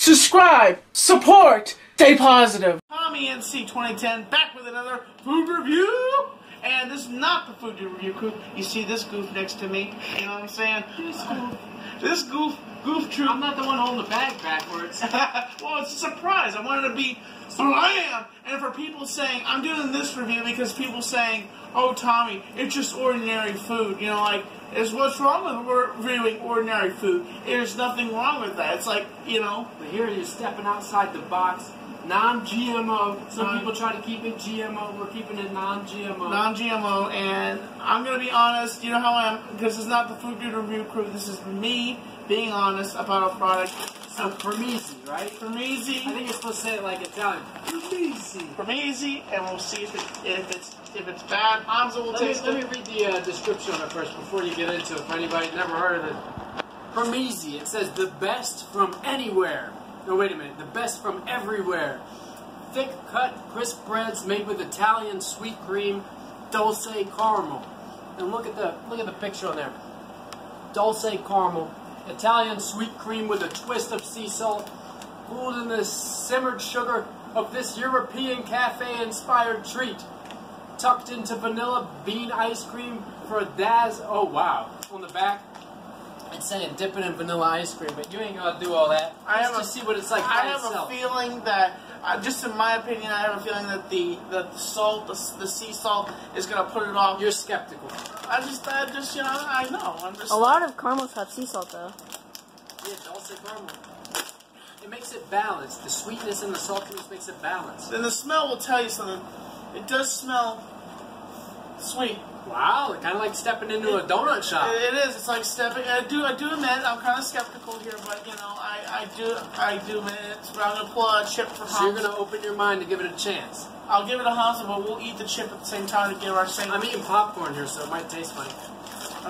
subscribe, support, stay positive. Tommy NC 2010 back with another food review. And this is not the food review crew. You see this goof next to me? You know what I'm saying? This goof troop. I'm not the one holding the bag backwards. Well, it's a surprise. I wanted to be blam. And for people saying, I'm doing this review because people saying, oh, Tommy, it's just ordinary food. You know, like, what's wrong with reviewing ordinary food? There's nothing wrong with that. It's like, you know. But here you're stepping outside the box. Non-GMO. Some people try to keep it GMO. We're keeping it non-GMO. Non-GMO, and I'm going to be honest. You know how I am? This is not the food review crew. This is me being honest about a product. So, Primizie, right? Primizie. I think you're supposed to say it like Italian. Primizie. Primizie, and we'll see if it's bad. Hamza will taste it. Let me read the description of it first before you get into it. For anybody who's never heard of it. Primizie. It says the best from anywhere. No, wait a minute. The best from everywhere. Thick cut crisp breads made with Italian sweet cream, dulce caramel. And look at the picture on there. Dulce caramel, Italian sweet cream with a twist of sea salt, cooled in the simmered sugar of this European cafe-inspired treat. Tucked into vanilla bean ice cream for a dazz. Oh wow! On the back. It's saying dip it in vanilla ice cream, but you ain't gonna do all that. Let's just see what it's like by itself. I have a feeling that, just in my opinion, I have a feeling that the salt, the sea salt, is gonna put it off. You're skeptical. I just, you know, I know. I'm just. A lot of caramels have sea salt, though. Yeah, dulce caramel. It makes it balanced. The sweetness and the saltiness makes it balanced. And the smell will tell you something. It does smell sweet. Wow, kind of like stepping into a donut shop. It is. It's like stepping. I do admit I'm kind of skeptical here, but you know, I do admit it. So I'm gonna pull out a chip for Hamza. So you're gonna open your mind to give it a chance. I'll give it a Hamza, but we'll eat the chip at the same time to give our same. I'm eating popcorn here, so it might taste funny.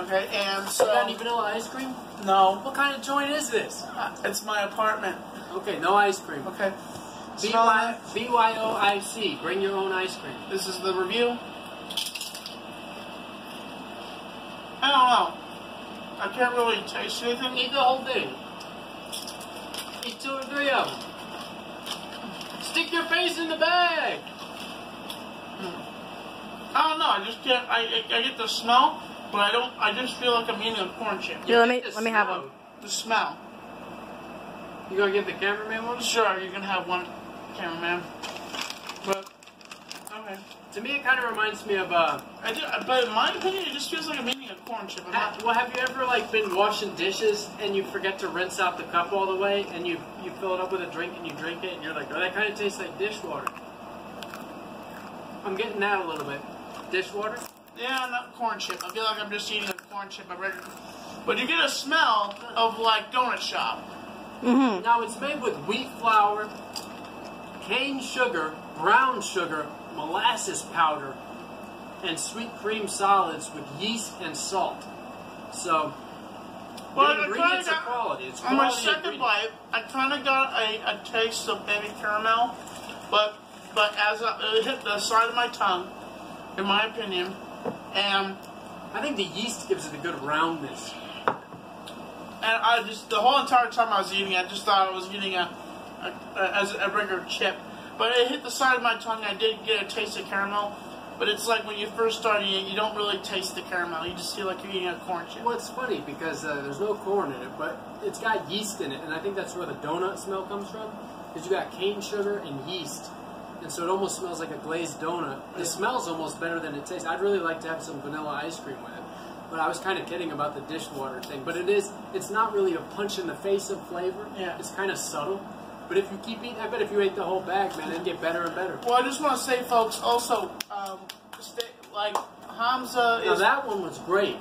Okay, and so. You got any vanilla ice cream? No. What kind of joint is this? It's my apartment. Okay, no ice cream. Okay. BYOIC. Bring your own ice cream. This is the review. I don't know. I can't really taste anything. Eat the whole thing. Eat 2 or 3 of them. Stick your face in the bag. I don't know. I just can't. I get the smell, but I don't. I just feel like I'm eating a corn chip. Yeah, let me have one. The smell. You gonna give the cameraman one? Sure, you can have one, cameraman. But okay. To me, it kind of reminds me of but in my opinion, it just feels like I'm eating a corn chip. Well, have you ever like been washing dishes and you forget to rinse out the cup all the way, and you fill it up with a drink and you drink it, and you're like, oh, that kind of tastes like dishwater. I'm getting that a little bit. Dishwater? Yeah, not corn chip. I feel like I'm just eating a corn chip. But you get a smell of like donut shop. Mm-hmm. Now it's made with wheat flour, cane sugar, brown sugar, molasses powder, and sweet cream solids with yeast and salt. So, the ingredients are quality. It's quality. On my second bite, I kind of got a taste of baby caramel, but as it hit the side of my tongue, in my opinion, and I think the yeast gives it a good roundness. And the whole entire time I was eating it, I just thought I was eating a regular chip. But it hit the side of my tongue. I did get a taste of caramel. But it's like when you first start eating it, you don't really taste the caramel. You just feel like you're eating a corn chip. Well, it's funny because there's no corn in it, but it's got yeast in it. And I think that's where the donut smell comes from. Because you got cane sugar and yeast. And so it almost smells like a glazed donut. It smells almost better than it tastes. I'd really like to have some vanilla ice cream with it. But I was kind of kidding about the dishwater thing. But it's not really a punch in the face of flavor. Yeah. It's kind of subtle. But if you keep eating, I bet if you ate the whole bag, man, it'd get better and better. Well, I just want to say, folks, also, like, Hamza is... Now, that one was great.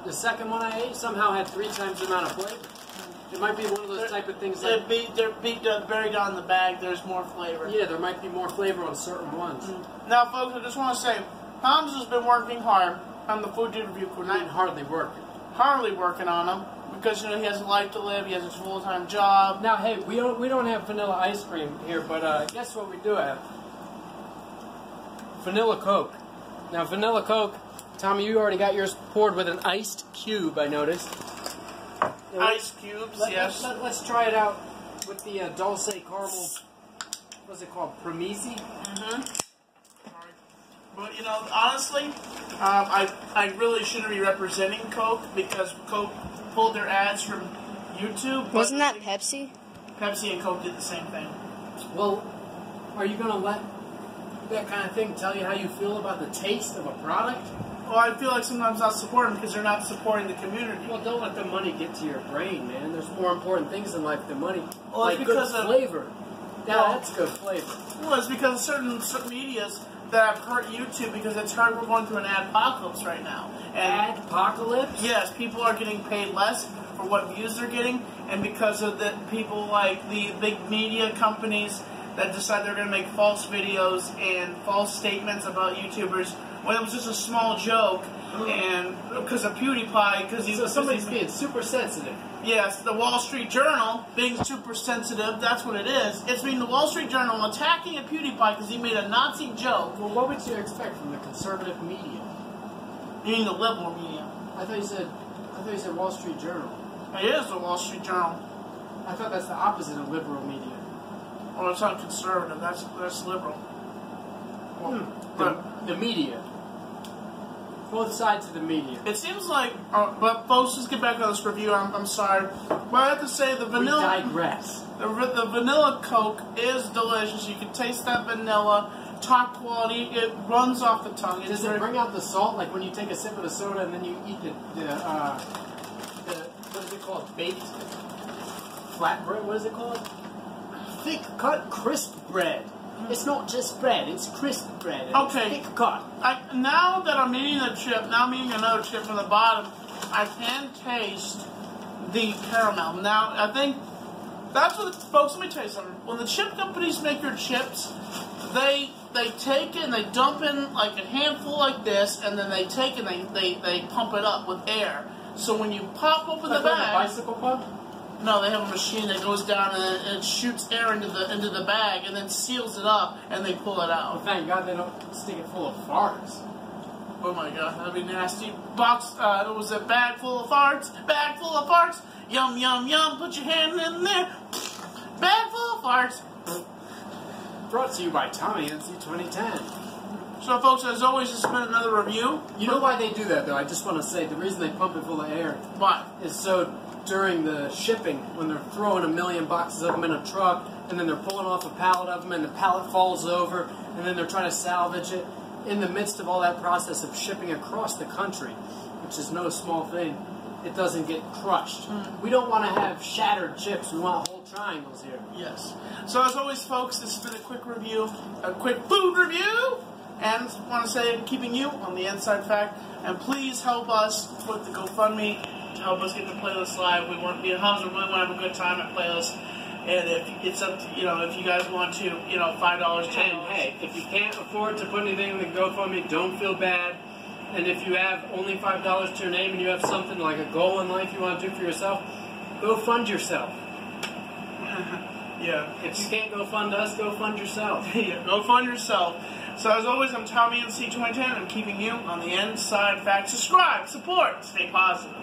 The second one I ate somehow had 3 times the amount of flavor. It might be one of those type of things like... They're buried down in the bag, there's more flavor. Yeah, there might be more flavor on certain ones. Now, folks, I just want to say, Hamza's been working hard on the food review crew. I mean, hardly working. Hardly working on them. Because, you know, he has a life to live, he has his full-time job. Now, hey, we don't have vanilla ice cream here, but guess what we do have? Vanilla Coke. Now, vanilla Coke, Tommy, you already got yours poured with an iced cube, I noticed. Ice cubes, yes. Let's try it out with the dulce caramel. What's it called? Primizie? But, you know, honestly, I really shouldn't be representing Coke because Coke pulled their ads from YouTube. Wasn't that Pepsi? Pepsi and Coke did the same thing. Well, are you going to let that kind of thing tell you how you feel about the taste of a product? Well, I feel like sometimes not supporting them because they're not supporting the community. Well, don't let the money get to your brain, man. There's more important things in life than money. Well, like it's good because of flavor. Yeah, Well- that's good flavor. Well, it's because of certain medias that have hurt YouTube because it's hard. We're going through an adpocalypse right now. And Adpocalypse? yes, people are getting paid less for what views they're getting, and because of the people like the big media companies that decide they're going to make false videos and false statements about YouTubers when it was just a small joke, and because of PewDiePie, because So somebody's being super sensitive. Yes, the Wall Street Journal being super sensitive, that's what it is. It's being the Wall Street Journal attacking a PewDiePie because he made a Nazi joke. Well, what would you expect from the conservative media? You mean the liberal media? I thought you said Wall Street Journal. It is the Wall Street Journal. I thought that's the opposite of liberal media. Well, it's not conservative, that's liberal. But The media. Both sides of the media. it seems like, but folks, just get back on this review, I'm sorry. But I have to say the We vanilla... digress. The vanilla Coke is delicious. You can taste that vanilla, top quality. It runs off the tongue. Does it bring out the salt, like when you take a sip of the soda and then you eat the what is it called? Baked flatbread? What is it called? Thick cut crisp bread. It's not just bread; it's crisp bread. And Okay. It's thick cut. Now that I'm eating a chip, now I'm eating another chip from the bottom, I can taste the caramel. Now, I think that's what, folks, let me tell you something. When the chip companies make your chips, they take it and they dump in like a handful like this, and then they take it and they pump it up with air. So when you pop open Like the on a bag, bicycle pump? no, they have a machine that goes down and it shoots air into the bag and then seals it up and they pull it Oh, out. thank God they don't stick it full of farts. Oh my God, that'd be nasty. Box, it was a bag full of farts. Bag full of farts. Yum, yum, yum. Put your hand in there. Bag full of farts. Brought to you by Tommy NC 2010. So, folks, as always, this has been another review. You know why they do that, though? I just want to say the reason they pump it full of air Why? is so during the shipping, when they're throwing 1 million boxes of them in a truck, and then they're pulling off a pallet of them, and the pallet falls over, and then they're trying to salvage it, in the midst of all that process of shipping across the country, which is no small thing, it doesn't get crushed. We don't want to have shattered chips. We want whole triangles here. Yes. So, as always, folks, this has been a quick review, a quick food review. And I want to say, keeping you on the inside fact, and please help us with the GoFundMe to help us get the playlist live. We want to be in hubs. We really want to have a good time at playlist. And if it's up to, if you guys want to, $5, $10. And hey, if you can't afford to put anything in the GoFundMe, don't feel bad. And if you have only $5 to your name and you have something like a goal in life you want to do for yourself, go fund yourself. Yeah. If you can't go fund us, go fund yourself. Yeah, go fund yourself. So as always, I'm Tommy NC 2010. I'm keeping you on the inside fact. Subscribe, support, stay positive.